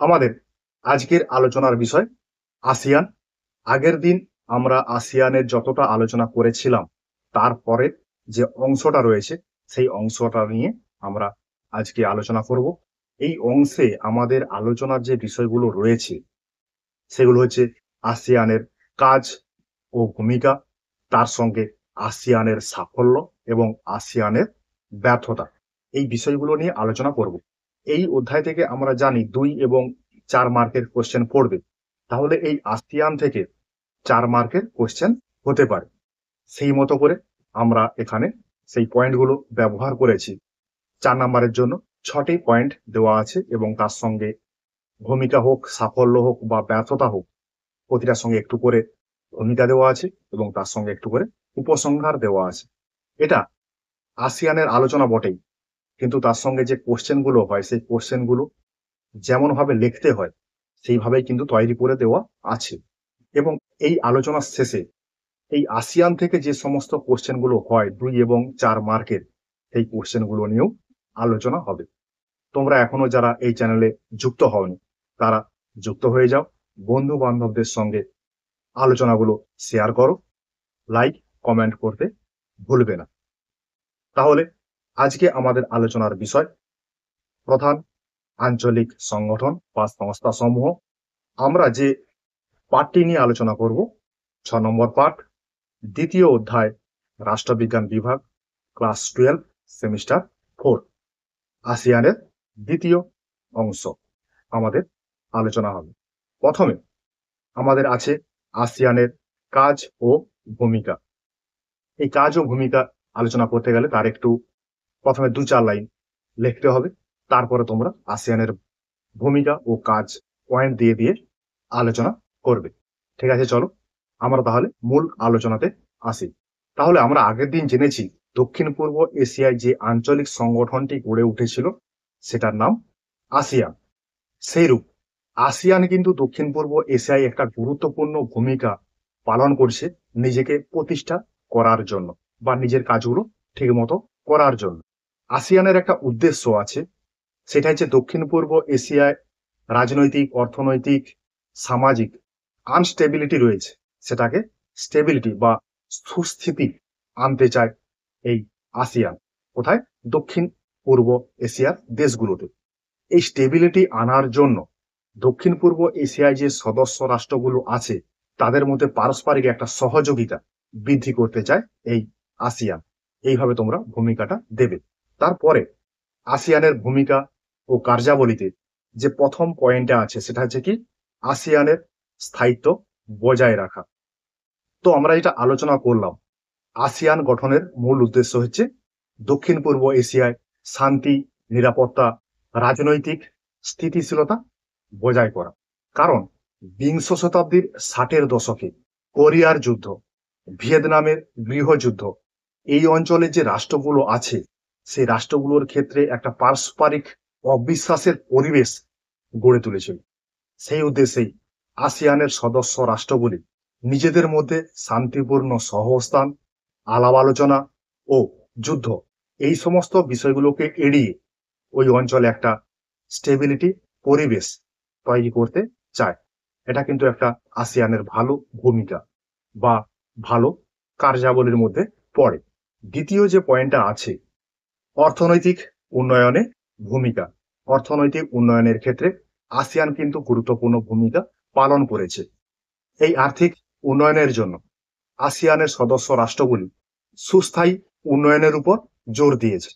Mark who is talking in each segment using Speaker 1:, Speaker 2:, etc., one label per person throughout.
Speaker 1: আমাদের আজকের আলোচনার বিষয় আসিয়ান। আগের দিন আমরা আসিয়ানের যতটা আলোচনা করেছিলাম তারপরে যে অংশটা রয়েছে সেই অংশটা নিয়ে আমরা আজকে আলোচনা করব। এই অংশে আমাদের আলোচনার যে বিষয়গুলো রয়েছে সেগুলো হচ্ছে আসিয়ানের কাজ ও ভূমিকা, তার সঙ্গে আসিয়ানের সাফল্য এবং আসিয়ানের ব্যর্থতা। এই বিষয়গুলো নিয়ে আলোচনা করব। এই অধ্যায় থেকে আমরা জানি 2 এবং 4 মার্কের কোশ্চেন পড়বে। তাহলে এই আসিয়ান থেকে 4 মার্কের কোশ্চেন হতে পারে। সেই মতো করে আমরা এখানে সেই পয়েন্টগুলো ব্যবহার করেছি। 4 নাম্বারের জন্য 6টি পয়েন্ট দেওয়া আছে এবং তার সঙ্গে ভূমিকা হোক, সাফল্য হোক বা ব্যর্থতা হোক, প্রতিটার সঙ্গে একটু করে ভূমিকা দেওয়া আছে এবং তার সঙ্গে একটু করে উপসংহার দেওয়া আছে। এটা আসিয়ানের আলোচনা বটেই, কিন্তু তার সঙ্গে যে কোশ্চেন গুলো হয় সেই কোশ্চেন গুলো যেমন ভাবে লিখতে হয় সেইভাবেই কিন্তু তৈরি করে দেওয়া আছে। এবং এই আলোচনার শেষে এই আসিয়ান থেকে যে সমস্ত কোশ্চেন গুলো হয় 2 এবং 4 মার্কের, সেই কোশ্চেন গুলো নিয়েও আলোচনা হবে। তোমরা এখনো যারা এই চ্যানেলে যুক্ত হওনি তারা যুক্ত হয়ে যাও, বন্ধু বান্ধবদের সঙ্গে আলোচনাগুলো শেয়ার করো, লাইক কমেন্ট করতে ভুলবে না। তাহলে আজকে আমাদের আলোচনার বিষয় প্রধান আঞ্চলিক সংগঠন বা সংস্থা সমূহ। আমরা যে পাঠটি নিয়ে আলোচনা করব 6 নম্বর পাঠ, দ্বিতীয় অধ্যায়, রাষ্ট্রবিজ্ঞান বিভাগ, ক্লাস 12, সেমিস্টার 4, আসিয়ানের দ্বিতীয় অংশ আমাদের আলোচনা হবে। প্রথমে আমাদের আছে আসিয়ানের কাজ ও ভূমিকা। এই কাজ ও ভূমিকা আলোচনা করতে গেলে তার একটু প্রথমে 2-4 লাইন লিখতে হবে, তারপরে তোমরা আসিয়ানের ভূমিকা ও কাজ পয়েন্ট দিয়ে দিয়ে আলোচনা করবে। ঠিক আছে, চলো আমরা তাহলে মূল আলোচনাতে আসি। তাহলে আমরা আগের দিন জেনেছি দক্ষিণ পূর্ব এশিয়ায় যে আঞ্চলিক সংগঠনটি গড়ে উঠেছিল সেটার নাম আসিয়ান। সেইরূপ আসিয়ান কিন্তু দক্ষিণ পূর্ব এশিয়ায় একটা গুরুত্বপূর্ণ ভূমিকা পালন করছে নিজেকে প্রতিষ্ঠা করার জন্য বা নিজের কাজগুলো ঠিকমতো করার জন্য। আসিয়ানের একটা উদ্দেশ্য আছে, সেটা হচ্ছে দক্ষিণ পূর্ব এশিয়ায় রাজনৈতিক, অর্থনৈতিক, সামাজিক আনস্টেবিলিটি রয়েছে, সেটাকে স্টেবিলিটি বা সুস্থিতি আনতে চায় এই আসিয়ান। কোথায়? দক্ষিণ পূর্ব এশিয়ার দেশগুলোতে। এই স্টেবিলিটি আনার জন্য দক্ষিণ পূর্ব এশিয়ায় যে সদস্য রাষ্ট্রগুলো আছে তাদের মধ্যে পারস্পরিক একটা সহযোগিতা বৃদ্ধি করতে চায় এই আসিয়ান। এইভাবে তোমরা ভূমিকাটা দেবে। তারপরে আসিয়ানের ভূমিকা ও কার্যাবলীতে যে প্রথম পয়েন্টটা আছে সেটা হচ্ছে কি, আসিয়ানের স্থায়িত্ব বজায় রাখা। তো আমরা এটা আলোচনা করলাম, আসিয়ান গঠনের মূল উদ্দেশ্য হচ্ছে দক্ষিণ পূর্ব এশিয়ায় শান্তি, নিরাপত্তা, রাজনৈতিক স্থিতিশীলতা বজায় করা। কারণ বিংশ শতাব্দীর 60-এর দশকে কোরিয়ার যুদ্ধ, ভিয়েতনামের গৃহযুদ্ধ, এই অঞ্চলে যে রাষ্ট্রগুলো আছে সেই রাষ্ট্রগুলোর ক্ষেত্রে একটা পারস্পরিক অবিশ্বাসের পরিবেশ গড়ে তুলেছিল। সেই উদ্দেশ্যেই আসিয়ানের সদস্য রাষ্ট্রগুলি নিজেদের মধ্যে শান্তিপূর্ণ সহাবস্থান, আলাপ আলোচনা ও যুদ্ধ, এই সমস্ত বিষয়গুলোকে এড়িয়ে ওই অঞ্চলে একটা স্টেবিলিটি পরিবেশ তৈরি করতে চায়। এটা কিন্তু একটা আসিয়ানের ভালো ভূমিকা বা ভালো কার্যাবলীর মধ্যে পড়ে। দ্বিতীয় যে পয়েন্টটা আছে, অর্থনৈতিক উন্নয়নে ভূমিকা। অর্থনৈতিক উন্নয়নের ক্ষেত্রে আসিয়ান কিন্তু গুরুত্বপূর্ণ ভূমিকা পালন করেছে। এই আর্থিক উন্নয়নের জন্য আসিয়ানের সদস্য রাষ্ট্রগুলি সুস্থায়ী উন্নয়নের উপর জোর দিয়েছে।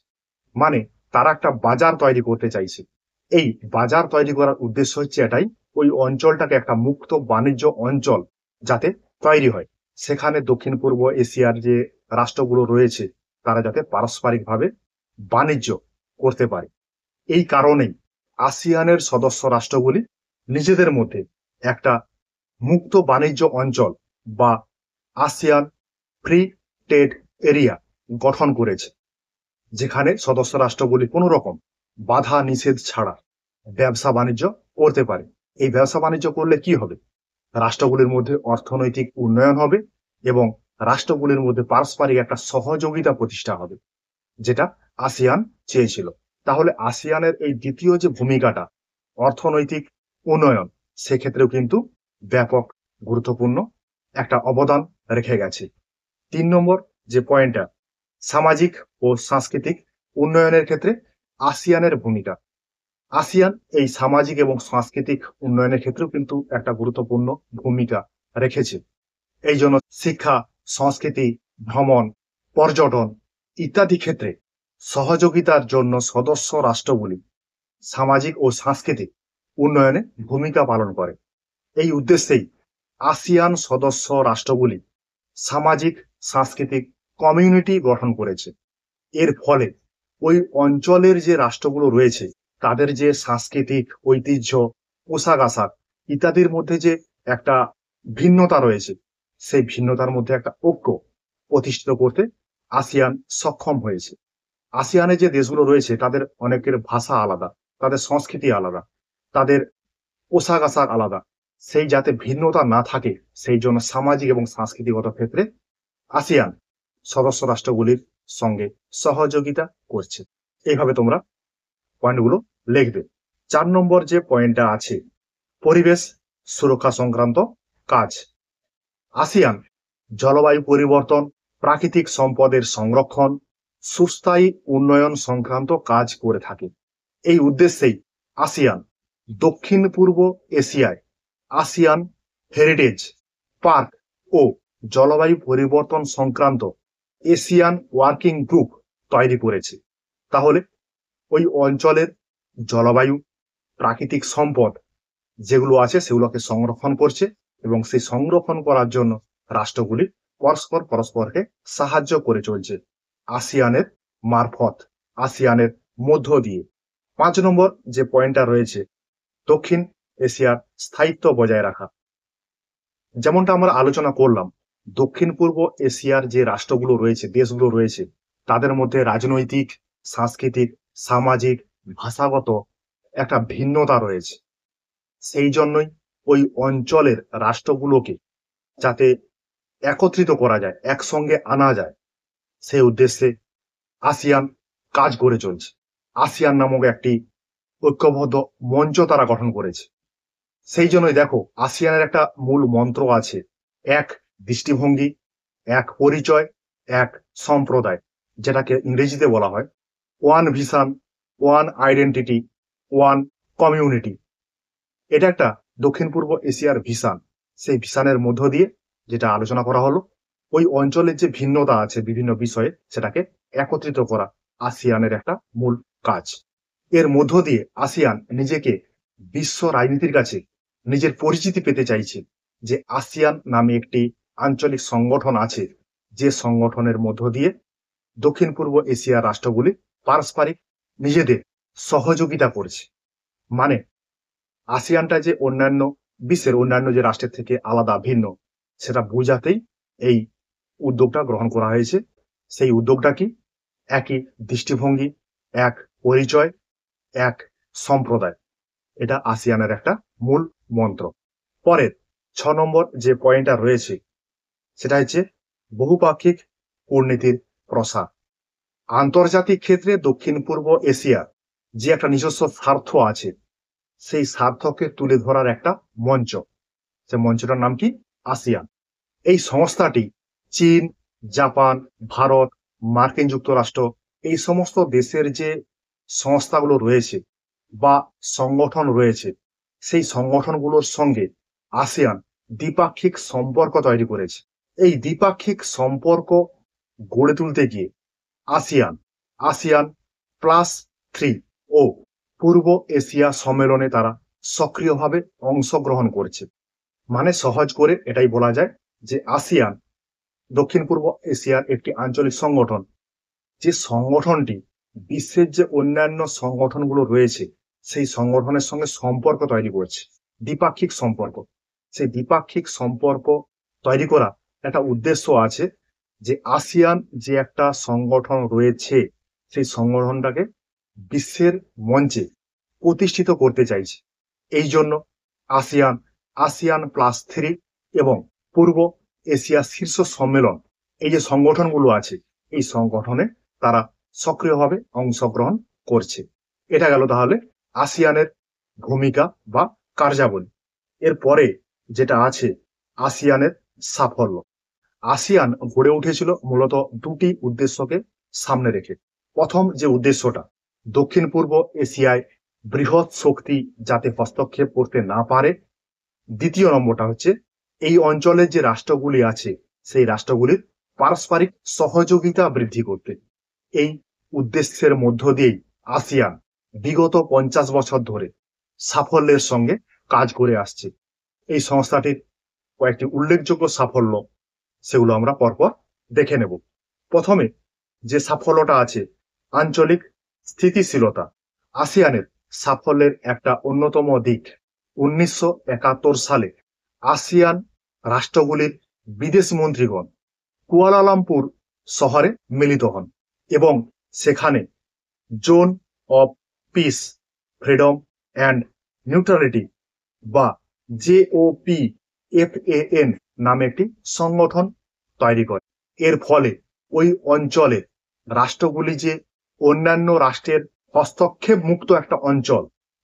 Speaker 1: মানে তারা একটা বাজার তৈরি করতে চাইছে। এই বাজার তৈরি করার উদ্দেশ্য হচ্ছে এটাই, ওই অঞ্চলটাকে একটা মুক্ত বাণিজ্য অঞ্চল যাতে তৈরি হয়, সেখানে দক্ষিণ পূর্ব এশিয়ার যে রাষ্ট্রগুলো রয়েছে তারা যাতে পারস্পরিকভাবে বাণিজ্য করতে পারে। এই কারণেই আসিয়ানের সদস্য রাষ্ট্রগুলি নিজেদের মধ্যে একটা মুক্ত বাণিজ্য অঞ্চল বা আসিয়ান ফ্রি ট্রেড এরিয়া গঠন করেছে, যেখানে সদস্য রাষ্ট্রগুলি কোনো রকম বাধা নিষেধ ছাড়া ব্যবসা বাণিজ্য করতে পারে। এই ব্যবসা বাণিজ্য করলে কি হবে? রাষ্ট্রগুলির মধ্যে অর্থনৈতিক উন্নয়ন হবে এবং রাষ্ট্রগুলির মধ্যে পারস্পরিক একটা সহযোগিতা প্রতিষ্ঠা হবে, যেটা আসিয়ান চেয়েছিল। তাহলে আসিয়ানের এই দ্বিতীয় যে ভূমিকাটা, অর্থনৈতিক উন্নয়ন, সেক্ষেত্রেও কিন্তু ব্যাপক গুরুত্বপূর্ণ একটা অবদান রেখে গেছে। 3 নম্বর যে পয়েন্টটা, সামাজিক ও সাংস্কৃতিক উন্নয়নের ক্ষেত্রে আসিয়ানের ভূমিকা। আসিয়ান এই সামাজিক এবং সাংস্কৃতিক উন্নয়নের ক্ষেত্রেও কিন্তু একটা গুরুত্বপূর্ণ ভূমিকা রেখেছে। এই জন্য শিক্ষা, সংস্কৃতি, ভ্রমণ, পর্যটন ইত্যাদি ক্ষেত্রে সহযোগিতার জন্য সদস্য রাষ্ট্রগুলি সামাজিক ও সাংস্কৃতিক উন্নয়নে ভূমিকা পালন করে। এই উদ্দেশ্যেই আসিয়ান সদস্য রাষ্ট্রগুলি সামাজিক সাংস্কৃতিক কমিউনিটি গঠন করেছে। এর ফলে ওই অঞ্চলের যে রাষ্ট্রগুলো রয়েছে তাদের যে সাংস্কৃতিক ঐতিহ্য, পোশাক আশাক ইত্যাদির মধ্যে যে একটা ভিন্নতা রয়েছে, সেই ভিন্নতার মধ্যে একটা ঐক্য প্রতিষ্ঠিত করতে আসিয়ান সক্ষম হয়েছে। আসিয়ানে যে দেশগুলো রয়েছে তাদের অনেকের ভাষা আলাদা, তাদের সংস্কৃতি আলাদা, তাদের পোশাক আশাক আলাদা। সেই যাতে ভিন্নতা না থাকে সেই জন্য সামাজিক এবং সাংস্কৃতিগত ক্ষেত্রে আসিয়ান সদস্য রাষ্ট্রগুলির সঙ্গে সহযোগিতা করছে। এইভাবে তোমরা পয়েন্টগুলো লিখবে। 4 নম্বর যে পয়েন্টটা আছে, পরিবেশ সুরক্ষা সংক্রান্ত কাজ। আসিয়ান জলবায়ু পরিবর্তন, প্রাকৃতিক সম্পদের সংরক্ষণ, সুস্থায়ী উন্নয়ন সংক্রান্ত কাজ করে থাকে। এই উদ্দেশ্যেই আসিয়ান দক্ষিণ পূর্ব এশিয়ায় আসিয়ান হেরিটেজ পার্ক ও জলবায়ু পরিবর্তন সংক্রান্ত এশিয়ান ওয়ার্কিং গ্রুপ তৈরি করেছে। তাহলে ওই অঞ্চলের জলবায়ু, প্রাকৃতিক সম্পদ যেগুলো আছে সেগুলোকে সংরক্ষণ করছে এবং সেই সংরক্ষণ করার জন্য রাষ্ট্রগুলি পরস্পরকে সাহায্য করে চলছে আসিয়ানের মারফত, আসিয়ানের মধ্য দিয়ে। 5 নম্বর যে পয়েন্টটা রয়েছে, দক্ষিণ এশিয়ার স্থায়িত্ব বজায় রাখা। যেমনটা আমরা আলোচনা করলাম, দক্ষিণ পূর্ব এশিয়ার যে রাষ্ট্রগুলো রয়েছে, দেশগুলো রয়েছে, তাদের মধ্যে রাজনৈতিক, সাংস্কৃতিক, সামাজিক, ভাষাগত একটা ভিন্নতা রয়েছে। সেই জন্যই ওই অঞ্চলের রাষ্ট্রগুলোকে যাতে একত্রিত করা যায়, একসঙ্গে আনা যায়, সেই উদ্দেশ্যে আসিয়ান কাজ করে চলছে। আসিয়ান নামক একটি ঐক্যবদ্ধ মঞ্চ তারা গঠন করেছে। সেই জন্যই দেখো আসিয়ানের একটা মূল মন্ত্র আছে, এক দৃষ্টিভঙ্গি, এক পরিচয়, এক সম্প্রদায়, যেটাকে ইংরেজিতে বলা হয় one vision, one identity, one community. এটা একটা দক্ষিণ পূর্ব এশিয়ার ভিশন। সেই ভিশনের মধ্য দিয়ে যেটা আলোচনা করা হলো, ওই অঞ্চলের যে ভিন্নতা আছে বিভিন্ন বিষয়ে সেটাকে একত্রিত করা আসিয়ানের একটা মূল কাজ। এর মধ্য দিয়ে আসিয়ান নিজেকে বিশ্ব রাজনীতির কাছে নিজের পরিচিতি পেতে চাইছে যে আসিয়ান নামে একটি আঞ্চলিক সংগঠন আছে, যে সংগঠনের মধ্য দিয়ে দক্ষিণ পূর্ব এশিয়ার রাষ্ট্রগুলি পারস্পরিক নিজেদের সহযোগিতা করছে। মানে আসিয়ানটা যে অন্যান্য বিশ্বের অন্যান্য যে রাষ্ট্রের থেকে আলাদা ভিন্ন, সেটা বোঝাতেই এই উদ্যোগটা গ্রহণ করা হয়েছে। সেই উদ্যোগটা কি? একই দৃষ্টিভঙ্গি, এক পরিচয়, এক সম্প্রদায়। এটা আসিয়ানের একটা মূল মন্ত্র। পরের 6 নম্বর যে পয়েন্টটা রয়েছে সেটা হচ্ছে বহুপাক্ষিক কূটনীতির প্রসার। আন্তর্জাতিক ক্ষেত্রে দক্ষিণ পূর্ব এশিয়া যে একটা নিজস্ব স্বার্থ আছে, সেই স্বার্থকে তুলে ধরার একটা মঞ্চ। সে মঞ্চটার নাম কি? আসিয়ান। এই সংস্থাটি চীন, জাপান, ভারত, মার্কিন যুক্তরাষ্ট্র এই সমস্ত দেশের যে সংস্থাগুলো রয়েছে বা সংগঠন রয়েছে, সেই সংগঠনগুলোর সঙ্গে আসিয়ান দ্বিপাক্ষিক সম্পর্ক তৈরি করেছে। এই দ্বিপাক্ষিক সম্পর্ক গড়ে তুলতে গিয়ে আসিয়ান, আসিয়ান +3 ও পূর্ব এশিয়া সম্মেলনে তারা সক্রিয়ভাবে অংশগ্রহণ করছে। মানে সহজ করে এটাই বলা যায় যে আসিয়ান দক্ষিণ পূর্ব এশিয়ার একটি আঞ্চলিক সংগঠন, যে সংগঠনটি বিশ্বের যে অন্যান্য সংগঠনগুলো রয়েছে সেই সংগঠনের সঙ্গে সম্পর্ক তৈরি করছে, দ্বিপাক্ষিক সম্পর্ক। সেই দ্বিপাক্ষিক সম্পর্ক তৈরি করা একটা উদ্দেশ্য আছে যে আসিয়ান যে একটা সংগঠন রয়েছে সেই সংগঠনটাকে বিশ্বের মঞ্চে প্রতিষ্ঠিত করতে চাইছে। এই জন্য আসিয়ান, আসিয়ান +3 এবং পূর্ব এশিয়া শীর্ষ সম্মেলন, এই যে সংগঠনগুলো আছে এই সংগঠনে তারা সক্রিয়ভাবে অংশগ্রহণ করছে। এটা গেল তাহলে আসিয়ানের ভূমিকা বা কার্যাবলী। এরপরে যেটা আছে আসিয়ানের সাফল্য। আসিয়ান গড়ে উঠেছিল মূলত দুটি উদ্দেশ্যকে সামনে রেখে। প্রথম যে উদ্দেশ্যটা, দক্ষিণ পূর্ব এশিয়ায় বৃহৎ শক্তি যাতে হস্তক্ষেপ করতে না পারে। দ্বিতীয় নম্বরটা হচ্ছে এই অঞ্চলের যে রাষ্ট্রগুলি আছে সেই রাষ্ট্রগুলির পারস্পরিক সহযোগিতা বৃদ্ধি করতে। এই উদ্দেশ্যের মধ্য দিয়েই আসিয়ান বিগত 50 বছর ধরে সাফল্যের সঙ্গে কাজ করে আসছে। এই সংস্থাটির কয়েকটি উল্লেখযোগ্য সাফল্য সেগুলো আমরা পরপর দেখে নেব। প্রথমে যে সাফল্যটা আছে, আঞ্চলিক স্থিতিশীলতা। আসিয়ানের সাফল্যের একটা অন্যতম দিক, 1971 সালে আসিয়ান রাষ্ট্রগুলির বিদেশ মন্ত্রীগণ কুয়ালালামপুর শহরে মিলিত হন এবং সেখানে zone of piece, freedom and neutrality বা JOPFAN নামে একটি সংগঠন তৈরি করে। এর ফলে ওই অঞ্চলে রাষ্ট্রগুলি যে অন্যান্য রাষ্ট্রের হস্তক্ষেপ মুক্ত একটা অঞ্চল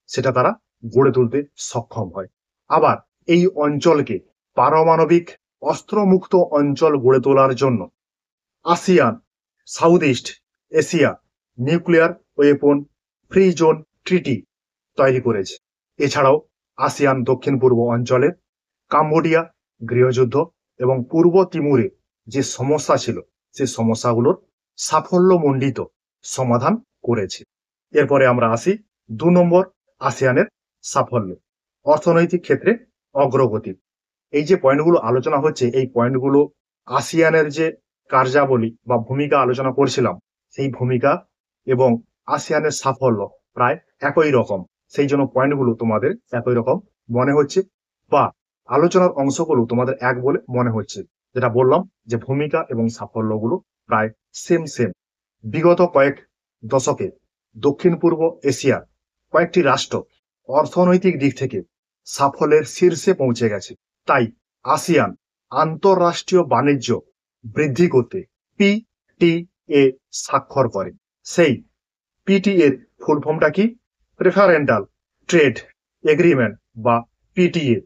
Speaker 1: সেটা তারা গড়ে তুলতে সক্ষম হয়। আবার এই অঞ্চলকে পারমাণবিক অস্ত্রমুক্ত অঞ্চল গড়ে তোলার জন্য ASEAN South East Asia nuclear weapon free zone treaty তৈরি করেছে। এছাড়াও আসিয়ান দক্ষিণ পূর্ব অঞ্চলের কাম্বোডিয়া গৃহযুদ্ধ এবং পূর্ব তিমুরে যে সমস্যা ছিল সেই সমস্যাগুলোর সাফল্যমণ্ডিত সমাধান করেছে। এরপরে আমরা আসি 2 নম্বর আসিয়ানের সাফল্য, অর্থনৈতিক ক্ষেত্রে অগ্রগতি। এই যে পয়েন্টগুলো আলোচনা হচ্ছে এই পয়েন্টগুলো আসিয়ানের যে কার্যাবলী বা ভূমিকা আলোচনা করছিলাম সেই ভূমিকা এবং আসিয়ানের সাফল্য প্রায় একই রকম। সেই জন্য পয়েন্টগুলো তোমাদের একই রকম মনে হচ্ছে বা আলোচনার অংশগুলো তোমাদের এক বলে মনে হচ্ছে। যেটা বললাম যে ভূমিকা এবং সাফল্যগুলো প্রায় সেম সেম। বিগত কয়েক দশকে দক্ষিণ পূর্ব এশিয়ার কয়েকটি রাষ্ট্র অর্থনৈতিক দিক থেকে সাফল্যের শীর্ষে পৌঁছে গেছে। তাই আসিয়ান আন্তঃরাষ্ট্রীয় বাণিজ্য বৃদ্ধি করতে PTA স্বাক্ষর করে। সেই PTA এর ফুল ফর্মটা কি? প্রেফারেন্টাল ট্রেড এগ্রিমেন্ট বা PTA।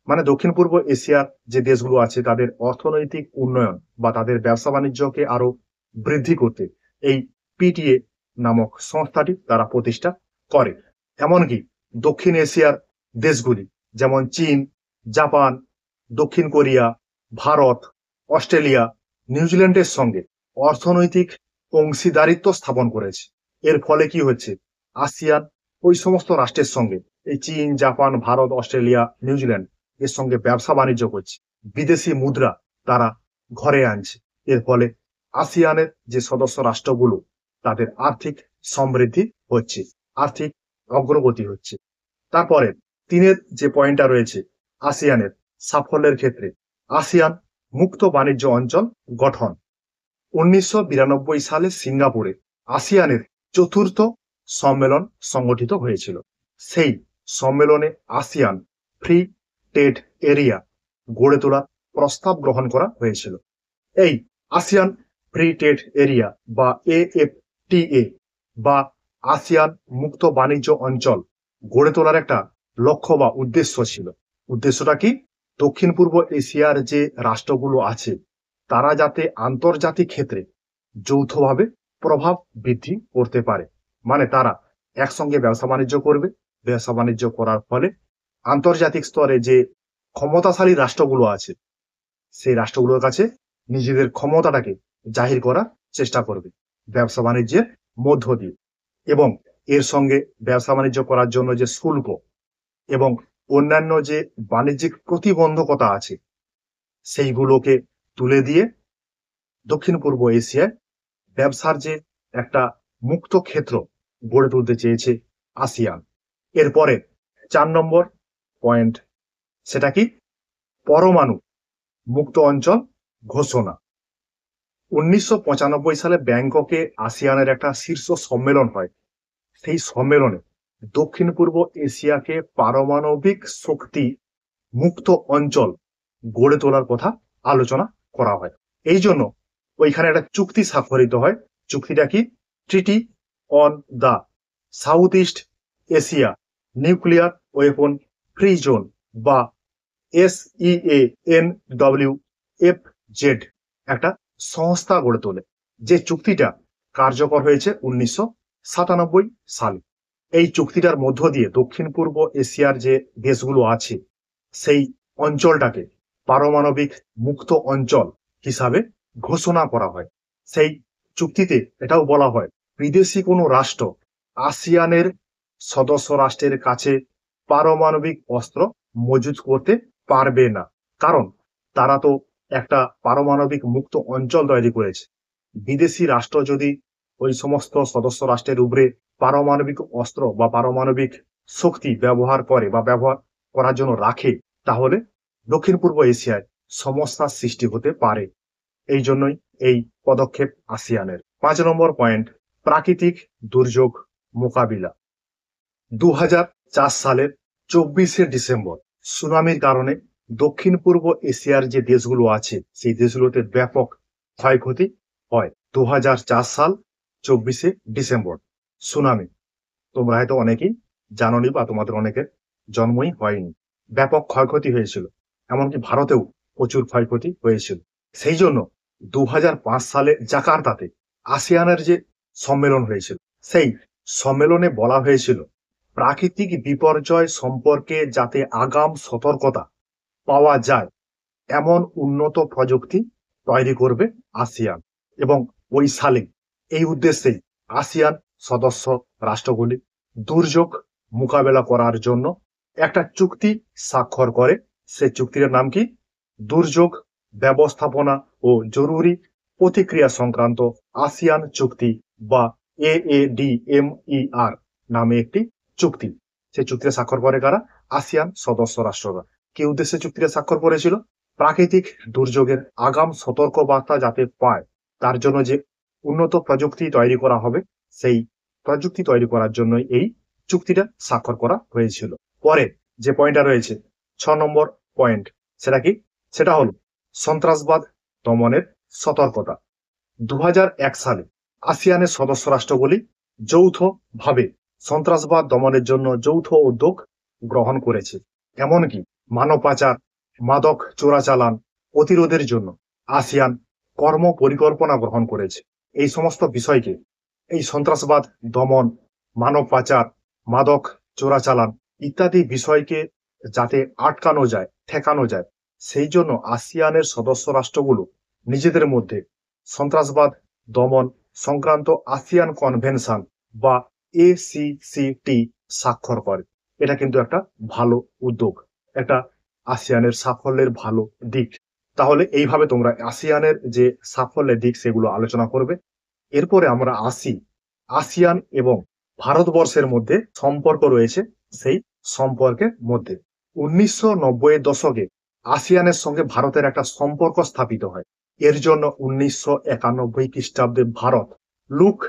Speaker 1: মানে দক্ষিণ পূর্ব এশিয়ার যে দেশগুলো আছে তাদের অর্থনৈতিক উন্নয়ন বা তাদের ব্যবসা বাণিজ্যকে আরো বৃদ্ধি করতে এই PTA নামক সংস্থাটি তারা প্রতিষ্ঠা করে। এমনকি দক্ষিণ এশিয়ার দেশগুলি যেমন চীন, জাপান, দক্ষিণ কোরিয়া, ভারত, অস্ট্রেলিয়া, নিউজিল্যান্ডের সঙ্গে অর্থনৈতিক অংশীদারিত্ব স্থাপন করেছে। এর ফলে কি হচ্ছে, আসিয়ান ওই সমস্ত রাষ্ট্রের সঙ্গে এই চীন, জাপান, ভারত, অস্ট্রেলিয়া, নিউজিল্যান্ড এর সঙ্গে ব্যবসা বাণিজ্য করছে, বিদেশি মুদ্রা তারা ঘরে আনছে। এর ফলে আসিয়ানের যে সদস্য রাষ্ট্রগুলো তাদের আর্থিক সমৃদ্ধি হচ্ছে, আর্থিক অগ্রগতি হচ্ছে। তারপরে 3 যে পয়েন্টটা রয়েছে আসিয়ানের সাফল্যের ক্ষেত্রে, আসিয়ান মুক্ত বাণিজ্য অঞ্চল গঠন। 1992 সালে সিঙ্গাপুরে আসিয়ানের 4র্থ সম্মেলন সংগঠিত হয়েছিল। সেই সম্মেলনে আসিয়ান ফ্রি ট্রেড এরিয়া গড়ে তোলার প্রস্তাব গ্রহণ করা হয়েছিল। এই আসিয়ান ফ্রি ট্রেড এরিয়া বা AFTA বা আসিয়ান মুক্ত বাণিজ্য অঞ্চল গড়ে তোলার একটা লক্ষ্য বা উদ্দেশ্য ছিল। উদ্দেশ্যটা কি? দক্ষিণ পূর্ব এশিয়ার যে রাষ্ট্রগুলো আছে তারা যাতে আন্তর্জাতিক ক্ষেত্রে যৌথভাবে প্রভাব বৃদ্ধি করতে পারে। মানে তারা একসঙ্গে ব্যবসা বাণিজ্য করবে, ব্যবসা বাণিজ্য করার ফলে আন্তর্জাতিক স্তরে যে ক্ষমতাশালী রাষ্ট্রগুলো আছে সেই রাষ্ট্রগুলোর কাছে নিজেদের ক্ষমতাটাকে জাহির করার চেষ্টা করবে ব্যবসা বাণিজ্যের মধ্য দিয়ে। এবং এর সঙ্গে ব্যবসা বাণিজ্য করার জন্য যে শুল্ক এবং অন্যান্য যে বাণিজ্যিক প্রতিবন্ধকতা আছে সেইগুলোকে তুলে দিয়ে দক্ষিণ পূর্ব এশিয়ায় ব্যবসার যে একটা মুক্ত ক্ষেত্র গড়ে তুলতে চেয়েছে আসিয়ান। এরপরে 4 নম্বর পয়েন্ট, সেটা কি? পরমাণু মুক্ত অঞ্চল ঘোষণা। 1995 সালে ব্যাংককে আসিয়ানের একটা শীর্ষ সম্মেলন হয়। সেই সম্মেলনে দক্ষিণ পূর্ব এশিয়াকে পারমাণবিক শক্তি মুক্ত অঞ্চল গড়ে তোলার কথা আলোচনা করা হয়। এই জন্য ওইখানে একটা চুক্তি স্বাক্ষরিত হয়। চুক্তিটা কি? ট্রিটি on the south East Asia nuclear weapon free zone বা SEANWFZ একটা সংস্থা গড়ে তোলে, যে চুক্তিটা কার্যকর হয়েছে 1997 সালে। এই চুক্তিটার মধ্য দিয়ে দক্ষিণ পূর্ব এশিয়ার যে দেশগুলো আছে সেই অঞ্চলটাকে পারমাণবিক মুক্ত অঞ্চল হিসাবে ঘোষণা করা হয়। সেই চুক্তিতে এটাও বলা হয় বিদেশি কোনো রাষ্ট্র আসিয়ানের সদস্য রাষ্ট্রের কাছে পারমাণবিক অস্ত্র মজুত করতে পারবে না, কারণ তারা তো একটা পারমাণবিক মুক্ত অঞ্চল তৈরি করেছে। বিদেশি রাষ্ট্র যদি ওই সমস্ত সদস্য রাষ্ট্রের উপরে পারমাণবিক অস্ত্র বা পারমাণবিক শক্তি ব্যবহার করে বা ব্যবহার করার জন্য রাখে, তাহলে দক্ষিণ পূর্ব এশিয়ায় সমস্যার সৃষ্টি হতে পারে। এই জন্যই এই পদক্ষেপ আসিয়ানের। 5 নম্বর পয়েন্ট, প্রাকৃতিক দুর্যোগ মোকাবিলা। 2004 সালের 24শে ডিসেম্বর সুনামির কারণে দক্ষিণ পূর্ব এশিয়ার যে দেশগুলো আছে সেই দেশগুলোতে ব্যাপক ক্ষয়ক্ষতি হয়। 2004 সাল 24শে ডিসেম্বর সুনামি, তোমরা হয়তো অনেকেই জানোনি বা তোমাদের অনেকের জন্মই হয়নি। ব্যাপক ক্ষয়ক্ষতি হয়েছিল, এমনকি ভারতেও প্রচুর ক্ষয়ক্ষতি হয়েছিল। সেই জন্য 2005 সালে জাকার্তাতে আসিয়ানের যে সম্মেলন হয়েছিল, সেই সম্মেলনে বলা হয়েছিল প্রাকৃতিক বিপর্যয় সম্পর্কে যাতে আগাম সতর্কতা পাওয়া যায় এমন উন্নত প্রযুক্তি তৈরি করবে আসিয়ান। এবং ওই সালে এই উদ্দেশ্যে আসিয়ান সদস্য রাষ্ট্রগুলি দুর্যোগ মোকাবেলা করার জন্য একটা চুক্তি স্বাক্ষর করে। সেই চুক্তির নাম কি? দুর্যোগ ব্যবস্থাপনা ও জরুরি প্রতিক্রিয়া সংক্রান্ত আসিয়ান চুক্তি বা AADMER নামে একটি চুক্তি। সেই চুক্তিতে স্বাক্ষর করে কারা? আসিয়ান সদস্য রাষ্ট্ররা। কি উদ্দেশ্যে চুক্তিটা স্বাক্ষর করেছিল? প্রাকৃতিক দুর্যোগের আগাম সতর্কবার্তা যাতে পায় তার জন্য যে উন্নত প্রযুক্তি তৈরি করা হবে, সেই প্রযুক্তি তৈরি করার জন্যই এই চুক্তিটা স্বাক্ষর করা হয়েছিল। পরে যে পয়েন্টটা রয়েছে 6 নম্বর পয়েন্ট, সেটা কি? সেটা হলো সন্ত্রাসবাদ দমনের সতর্কতা। 2001 সালে আসিয়ানের সদস্য রাষ্ট্রগুলি যৌথভাবে সন্ত্রাসবাদ দমনের জন্য যৌথ উদ্যোগ গ্রহণ করেছে। এমনকি মানব পাচার, মাদক চোরাচালান প্রতিরোধের জন্য আসিয়ান কর্ম পরিকল্পনা গ্রহণ করেছে। এই সমস্ত বিষয়কে, এই সন্ত্রাসবাদ দমন, মানব পাচার, মাদক চোরাচালান ইত্যাদি বিষয়কে যাতে আটকানো যায়, ঠেকানো যায়, সেই জন্য আসিয়ানের সদস্য রাষ্ট্রগুলো নিজেদের মধ্যে সন্ত্রাসবাদ দমন সংক্রান্ত আসিয়ান কনভেনশন বা ACCT স্বাক্ষর করে। এটা কিন্তু একটা ভালো উদ্যোগ, একটা আসিয়ানের সাফল্যের ভালো দিক। তাহলে এইভাবে তোমরা আসিয়ানের যে সাফল্যের দিক সেগুলো আলোচনা করবে। এরপরে আমরা আসি আসিয়ান এবং ভারতবর্ষের মধ্যে সম্পর্ক রয়েছে, সেই সম্পর্কের মধ্যে 1990-এর দশকে আসিয়ানের সঙ্গে ভারতের একটা সম্পর্ক স্থাপিত হয়। এর জন্য 1991 খ্রিস্টাব্দে ভারত লুক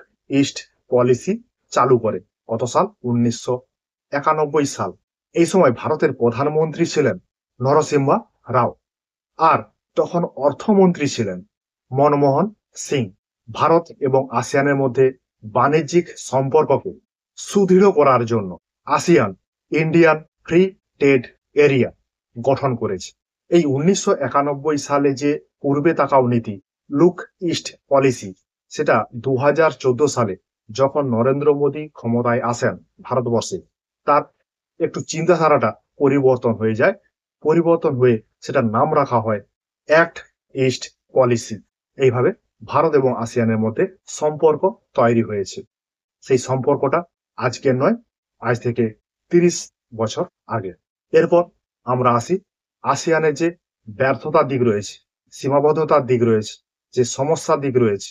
Speaker 1: ইস্ট পলিসি চালু করে। কত সাল? 1991 সাল। এই সময় ভারতের প্রধানমন্ত্রী ছিলেন নরসিংহ রাও, আর তখন অর্থমন্ত্রী ছিলেন মনমোহন সিং। ভারত এবং আসিয়ানের মধ্যে বাণিজ্যিক সম্পর্ককে সুদৃঢ় করার জন্য ASEAN Indian free trade area গঠন করেছে। এই 1991 সালে যে পূর্বে তাকাও নীতি, লুক ইস্ট পলিসি, সেটা 2014 সালে যখন নরেন্দ্র মোদী ক্ষমতায় আসেন ভারতবর্ষে, তার একটু চিন্তাধারাটা পরিবর্তন হয়ে যায়। পরিবর্তন হয়ে সেটার নাম রাখা হয় অ্যাক্ট ইস্ট পলিসি। এইভাবে ভারত এবং আসিয়ানের মধ্যে সম্পর্ক তৈরি হয়েছে। সেই সম্পর্কটা আজকের নয়, আজ থেকে 30 বছর আগে। এরপর আমরা আসি আসিয়ানের যে ব্যর্থতার দিক রয়েছে, সীমাবদ্ধতার দিক রয়েছে, যে সমস্যার দিক রয়েছে,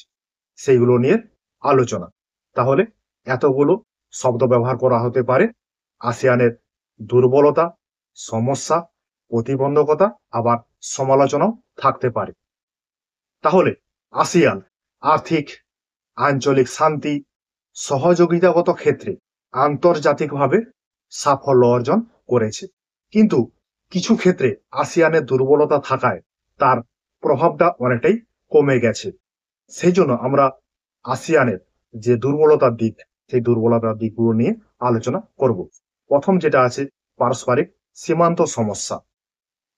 Speaker 1: সেইগুলো নিয়ে আলোচনা। তাহলে এতগুলো শব্দ ব্যবহার করা হতে পারে। আসিয়ানের দুর্বলতা, সমস্যা, প্রতিবন্ধকতা, আবার সমালোচনাও থাকতে পারে। তাহলে আসিয়ান আর্থিক, আঞ্চলিক শান্তি, সহযোগিতাগত ক্ষেত্রে আন্তর্জাতিকভাবে সাফল্য অর্জন করেছে, কিন্তু কিছু ক্ষেত্রে আসিয়ানের দুর্বলতা থাকায় তার প্রভাবটা অনেকটাই কমে গেছে। সেই জন্য আমরা আসিয়ানের যে দুর্বলতার দিক, সেই দুর্বলতার দিকগুলো নিয়ে আলোচনা করব। প্রথম যেটা আছে পারস্পরিক সীমান্ত সমস্যা।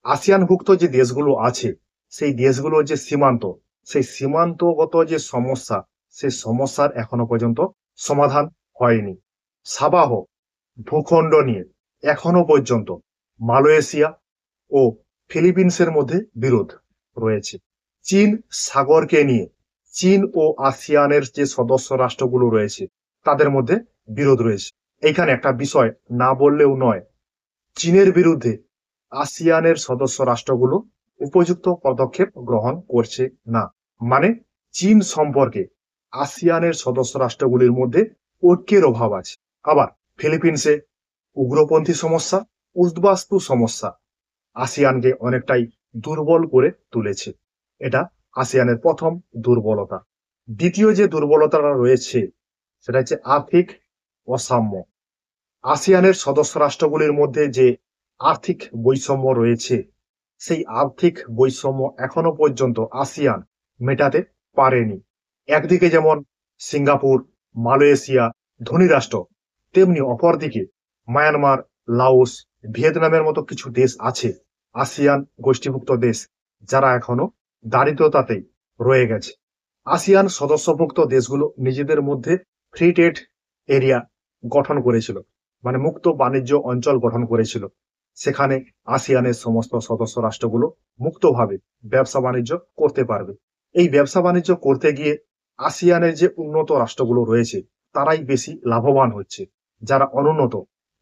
Speaker 1: আসিয়ানভুক্ত যে দেশগুলো আছে সেই দেশগুলোর যে সীমান্ত, সেই সীমান্তগত যে সমস্যা, সেই সমস্যার এখনো পর্যন্ত সমাধান হয়নি। সাবাহ ভূখণ্ড নিয়ে এখনো পর্যন্ত মালয়েশিয়া ও ফিলিপিন্সের মধ্যে বিরোধ রয়েছে। চীন সাগরকে নিয়ে চীন ও আসিয়ানের যে সদস্য রাষ্ট্রগুলো রয়েছে তাদের মধ্যে বিরোধ রয়েছে। এইখানে একটা বিষয় না বললেও নয়, চীনের বিরুদ্ধে আসিয়ানের সদস্য রাষ্ট্রগুলো উপযুক্ত পদক্ষেপ গ্রহণ করছে না। মানে চীন সম্পর্কে আসিয়ানের সদস্য রাষ্ট্রগুলির মধ্যে ঐক্যের অভাব আছে। আবার ফিলিপিন্সে উগ্রপন্থী সমস্যা, উদ্বাস্তু সমস্যা আসিয়ানকে অনেকটাই দুর্বল করে তুলেছে। এটা আসিয়ানের প্রথম দুর্বলতা। দ্বিতীয় যে দুর্বলতাটা রয়েছে সেটা হচ্ছে আর্থিক অসাম্য। আসিয়ানের সদস্য রাষ্ট্রগুলির মধ্যে যে আর্থিক বৈষম্য রয়েছে সেই আর্থিক বৈষম্য এখনো পর্যন্ত আসিয়ান মেটাতে পারেনি। একদিকে যেমন সিঙ্গাপুর, মালয়েশিয়া ধনী রাষ্ট্র, তেমনি অপরদিকে মায়ানমার, লাওস, ভিয়েতনামের মতো কিছু দেশ আছে আসিয়ান গোষ্ঠীভুক্ত দেশ যারা এখনো দারিদ্রতাতেই রয়ে গেছে। আসিয়ান সদস্যভুক্ত দেশগুলো নিজেদের মধ্যে ফ্রি ট্রেড এরিয়া গঠন করেছিল, মানে মুক্ত বাণিজ্য অঞ্চল গঠন করেছিল। সেখানে আসিয়ানের সমস্ত সদস্য রাষ্ট্রগুলো মুক্তভাবে ব্যবসা বাণিজ্য করতে পারবে। এই ব্যবসা বাণিজ্য করতে গিয়ে আসিয়ানের যে উন্নত রাষ্ট্রগুলো রয়েছে তারাই বেশি লাভবান হচ্ছে, যারা অনুন্নত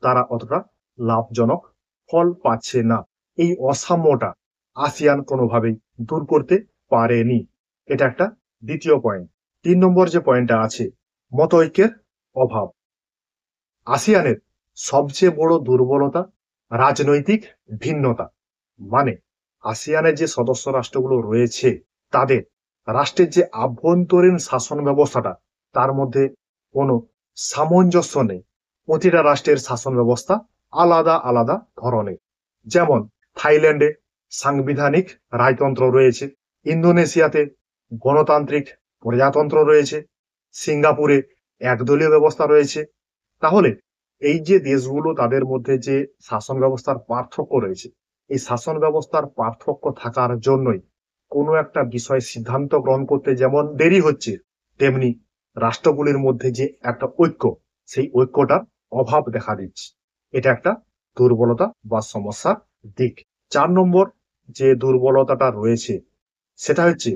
Speaker 1: তারা অতটা লাভজনক ফল পাচ্ছে না। এই অসাম্যটা আসিয়ান কোনোভাবেই দূর করতে পারেনি। এটা একটা দ্বিতীয় পয়েন্ট। ৩ নম্বর যে পয়েন্টটা আছে, মত ঐক্যের অভাব। আসিয়ানের সবচেয়ে বড় দুর্বলতা রাজনৈতিক ভিন্নতা। মানে আসিয়ানের যে সদস্য রাষ্ট্রগুলো রয়েছে তাদের রাষ্ট্রের যে আভ্যন্তরীণ শাসন ব্যবস্থাটা তার মধ্যে কোনো সামঞ্জস্য নেই। প্রতিটা রাষ্ট্রের শাসন ব্যবস্থা আলাদা আলাদা ধরনের। যেমন থাইল্যান্ডে সাংবিধানিক রাজতন্ত্র রয়েছে, ইন্দোনেশিয়াতে গণতান্ত্রিক প্রজাতন্ত্র রয়েছে, সিঙ্গাপুরে একদলীয় ব্যবস্থা রয়েছে। তাহলে এই যে দেশগুলো তাদের মধ্যে যে শাসন ব্যবস্থার পার্থক্য রয়েছে, এই শাসন ব্যবস্থার পার্থক্য থাকার জন্যই কোনো একটা বিষয়ে সিদ্ধান্ত গ্রহণ করতে যেমন দেরি হচ্ছে, তেমনি রাষ্ট্রগুলির মধ্যে যে একটা ঐক্য, সেই ঐক্যটার অভাব দেখা দিচ্ছে। এটা একটা দুর্বলতা বা সমস্যার দিক। ৪ নম্বর যে দুর্বলতাটা রয়েছে সেটা হচ্ছে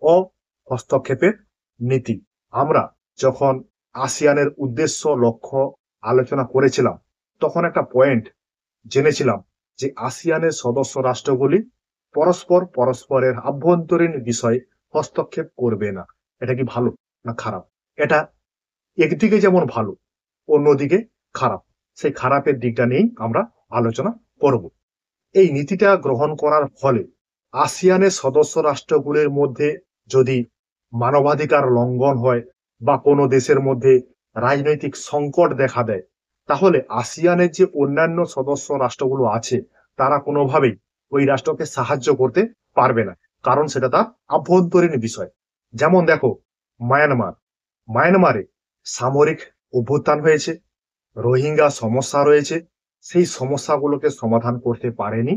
Speaker 1: অহস্তক্ষেপের নীতি। আমরা যখন আসিয়ানের উদ্দেশ্য লক্ষ্য আলোচনা করেছিলাম তখন একটা পয়েন্ট জেনেছিলাম যে আসিয়ানের সদস্য রাষ্ট্রগুলি পরস্পরের আভ্যন্তরীণ বিষয়ে হস্তক্ষেপ করবে না। এটা কি ভালো না খারাপ? এটা একদিকে যেমন ভালো, অন্যদিকে খারাপ। সেই খারাপের দিকটা নিয়েই আমরা আলোচনা করব। এই নীতিটা গ্রহণ করার ফলে আসিয়ানের সদস্য রাষ্ট্রগুলির মধ্যে যদি মানবাধিকার লঙ্ঘন হয় বা কোনো দেশের মধ্যে রাজনৈতিক সংকট দেখা দেয়, তাহলে আসিয়ানের যে অন্যান্য সদস্য রাষ্ট্রগুলো আছে তারা কোনোভাবেই ওই রাষ্ট্রকে সাহায্য করতে পারবে না, কারণ সেটা তার আভ্যন্তরীণ বিষয়। যেমন দেখো মায়ানমারে সামরিক অভ্যুত্থান হয়েছে, রোহিঙ্গা সমস্যা রয়েছে, সেই সমস্যাগুলোকে সমাধান করতে পারেনি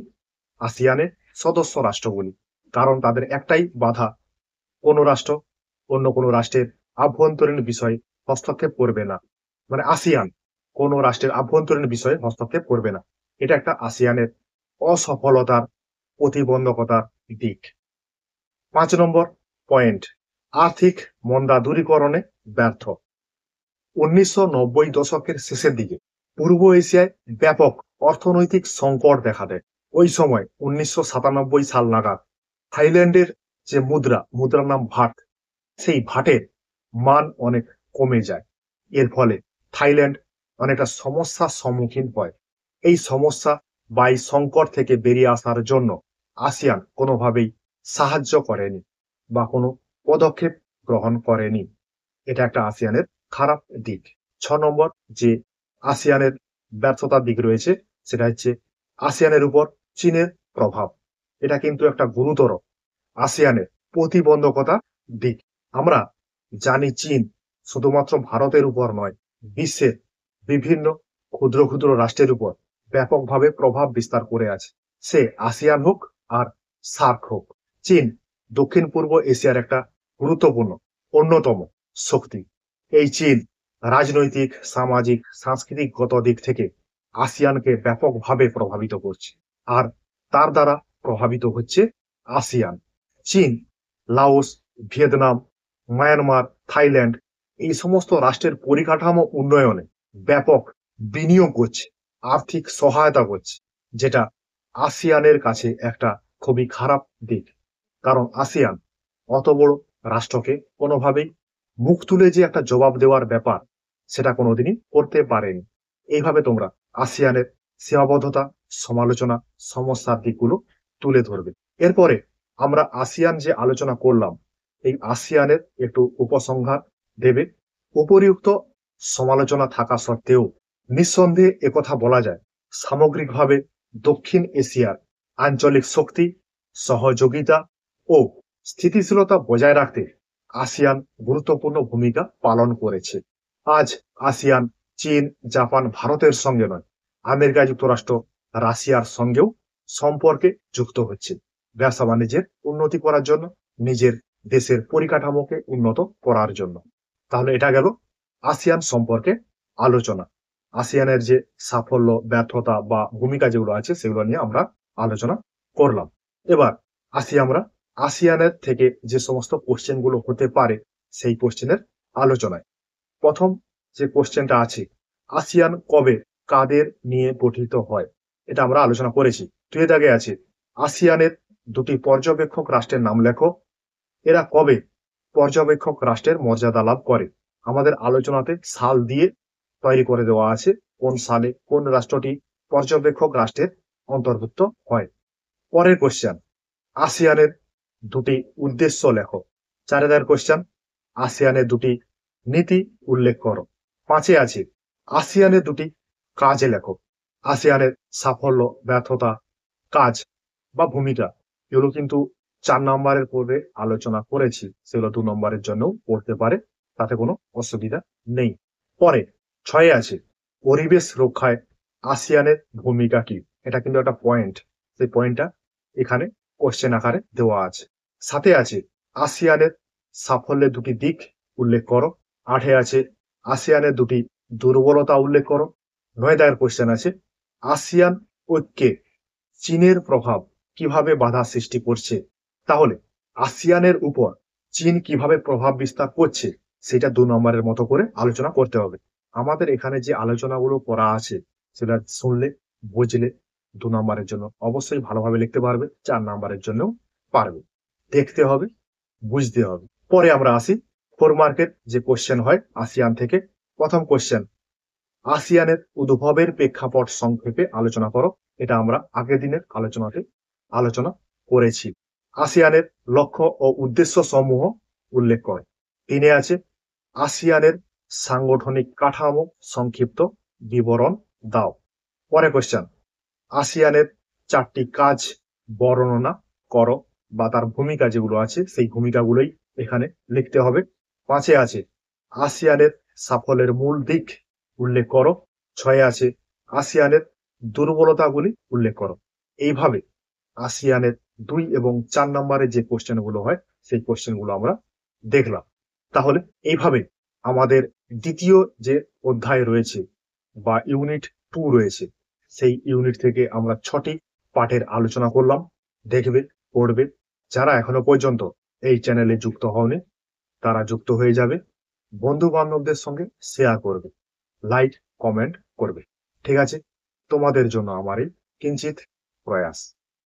Speaker 1: আসিয়ানের সদস্য রাষ্ট্রগুলি। কারণ তাদের একটাই বাধা, কোনো রাষ্ট্র অন্য কোনো রাষ্ট্রের আভ্যন্তরীণ বিষয়ে হস্তক্ষেপ করবে না। মানে আসিয়ান কোনো রাষ্ট্রের আভ্যন্তরীণ বিষয়ে হস্তক্ষেপ করবে না। এটা একটা আসিয়ানের অসফলতার প্রতিবন্ধকতার দিক। ৫ নম্বর পয়েন্ট, আর্থিক মন্দা দূরীকরণে ব্যর্থ। ১৯৯০ দশকের শেষের দিকে পূর্ব এশিয়ায় ব্যাপক অর্থনৈতিক সংকট দেখা দেয়। ওই সময় ১৯৯৭ সাল নাগাদ থাইল্যান্ডের যে মুদ্রার নাম ভাট, সেই ভাটের মান অনেক কমে যায়। এর ফলে থাইল্যান্ড অনেকটা সমস্যার সম্মুখীন হয়। এই সমস্যা বা এই সংকট থেকে বেরিয়ে আসার জন্য আসিয়ান কোনোভাবেই সাহায্য করেনি বা কোনো পদক্ষেপ গ্রহণ করেনি। এটা একটা আসিয়ানের খারাপ দিক। ৬ নম্বর যে আসিয়ানের ব্যর্থতার দিক রয়েছে সেটা হচ্ছে আসিয়ানের উপর চীনের প্রভাব। এটা কিন্তু একটা গুরুতর আসিয়ানের প্রতিবন্ধকতা দিক। আমরা জানি চীন শুধুমাত্র ভারতের উপর নয়, বিশ্বের বিভিন্ন ক্ষুদ্র ক্ষুদ্র রাষ্ট্রের উপর ব্যাপকভাবে প্রভাব বিস্তার করে আছে। সে আসিয়ান হোক আর সার্ক হোক, চীন দক্ষিণ পূর্ব এশিয়ার একটা গুরুত্বপূর্ণ অন্যতম শক্তি। এই চীন রাজনৈতিক, সামাজিক, সাংস্কৃতিকগত দিক থেকে আসিয়ানকে ব্যাপকভাবে প্রভাবিত করছে, আর তার দ্বারা প্রভাবিত হচ্ছে আসিয়ান। চীন লাওস, ভিয়েতনাম, মায়ানমার, থাইল্যান্ড এই সমস্ত রাষ্ট্রের পরিকাঠামো উন্নয়নে ব্যাপক বিনিয়োগ করছে, আর্থিক সহায়তা করছে, যেটা আসিয়ানের কাছে একটা খুবই খারাপ দিক। কারণ আসিয়ান অত বড় রাষ্ট্রকে কোনোভাবেই মুখ তুলে যে একটা জবাব দেওয়ার ব্যাপার, সেটা কোনোদিনই করতে পারেনি। এইভাবে তোমরা আসিয়ানের সীমাবদ্ধতা, সমালোচনা, সমস্যার দিকগুলো তুলে ধরবে। এরপরে আমরা আসিয়ান যে আলোচনা করলাম, এই আসিয়ানের একটু উপসংহার দেবে। উপরিউক্ত সমালোচনা থাকা সত্ত্বেও নিঃসন্দেহে একথা বলা যায়, সামগ্রিকভাবে দক্ষিণ এশিয়ার আঞ্চলিক শক্তি, সহযোগিতা ও স্থিতিশীলতা বজায় রাখতে আসিয়ান গুরুত্বপূর্ণ ভূমিকা পালন করেছে। আজ আসিয়ান চীন, জাপান, ভারতের সঙ্গে নয়, আমেরিকা যুক্তরাষ্ট্র, রাশিয়ার সঙ্গেও সম্পর্কে যুক্ত হচ্ছে ব্যবসা বাণিজ্যের উন্নতি করার জন্য, নিজের দেশের পরিকাঠামোকে উন্নত করার জন্য। তাহলে এটা গেল আসিয়ান সম্পর্কে আলোচনা। আসিয়ানের যে সাফল্য, ব্যর্থতা বা ভূমিকা যেগুলো আছে সেগুলো নিয়ে আমরা আলোচনা করলাম। এবার আসি আমরা আসিয়ানের থেকে যে সমস্ত কোশ্চেন গুলো হতে পারে সেই কোশ্চেনের আলোচনায়। প্রথম যে কোশ্চেনটা আছে, আসিয়ান কবে কাদের নিয়ে গঠিত হয়, এটা আমরা আলোচনা করেছি। দুই দাগে আছে আসিয়ানের দুটি পর্যবেক্ষক রাষ্ট্রের নাম লেখো। এরা কবে পর্যবেক্ষক রাষ্ট্রের মর্যাদা লাভ করে? আমাদের আলোচনাতে সাল দিয়ে তৈরি করে দেওয়া আছে, কোন সালে কোন রাষ্ট্রটি পর্যবেক্ষক রাষ্ট্রের অন্তর্ভুক্ত হয়। পরের কোশ্চেন, আসিয়ানের দুটি উদ্দেশ্য লেখো। 4 কোশ্চেন, আসিয়ানের দুটি নীতি উল্লেখ করো। 5 আছে আসিয়ানের দুটি কাজে লেখো। আসিয়ানের সাফল্য, ব্যর্থতা, কাজ বা ভূমিকা এগুলো কিন্তু 4 নম্বরের পর্বে আলোচনা করেছি, সেগুলো 2 নম্বরের জন্য পড়তে পারে, তাতে কোনো অসুবিধা নেই। পরে 6 আছে পরিবেশ রক্ষায় আসিয়ানের ভূমিকা কি। এটা কিন্তু একটা পয়েন্ট, সেই পয়েন্টটা এখানে কোশ্চেন আকারে দেওয়া আছে। 7 আছে আসিয়ানের সাফল্যের দুটি দিক উল্লেখ করো। 8 আছে আসিয়ানের দুটি দুর্বলতা উল্লেখ করো। 9 কোশ্চেন আছে আসিয়ান ঐক্যে চীনের প্রভাব কিভাবে বাধা সৃষ্টি করছে। তাহলে আসিয়ানের উপর চীন কিভাবে প্রভাব বিস্তার করছে সেটা 2 নম্বরের মতো করে আলোচনা করতে হবে। আমাদের এখানে যে আলোচনাগুলো করা আছে সেটা শুনলে, বুঝলে 2 নম্বরের জন্য অবশ্যই ভালোভাবে লিখতে পারবে, 4 নম্বরের জন্য পারবে। দেখতে হবে, বুঝতে হবে। পরে আমরা আসি 4 মার্কের যে কোশ্চেন হয় আসিয়ান থেকে। প্রথম কোশ্চেন, আসিয়ানের উদ্ভবের প্রেক্ষাপট সংক্ষেপে আলোচনা করো। এটা আমরা আগের দিনের আলোচনাতে আলোচনা করেছি। আসিয়ানের লক্ষ্য ও উদ্দেশ্য সমূহ উল্লেখ করে। 3 আছে আসিয়ানের সাংগঠনিক কাঠামো সংক্ষিপ্ত বিবরণ দাও। পরে কোশ্চেন, আসিয়ানের 4টি কাজ বর্ণনা করো, বা তার ভূমিকা যেগুলো আছে সেই ভূমিকাগুলোই এখানে লিখতে হবে। 5 আছে আসিয়ানের সাফল্যের মূল দিক উল্লেখ করো। 6 আছে আসিয়ানের দুর্বলতাগুলি উল্লেখ করো। এইভাবে আসিয়ানের 2 এবং 4 নম্বরের যে কোশ্চেন গুলো হয় সেই কোশ্চেন গুলো আমরা দেখলাম। তাহলে এইভাবে আমাদের দ্বিতীয় যে অধ্যায় রয়েছে বা ইউনিট 2 রয়েছে, সেই ইউনিট থেকে আমরা 6টি পাঠের আলোচনা করলাম। দেখবে, পড়বে। যারা এখনো পর্যন্ত এই চ্যানেলে যুক্ত হওনি তারা যুক্ত হয়ে যাবে, বন্ধু বান্ধবদের সঙ্গে শেয়ার করবে, লাইক কমেন্ট করবে। ঠিক আছে, তোমাদের জন্য আমার এই কিঞ্চিত প্রয়াস।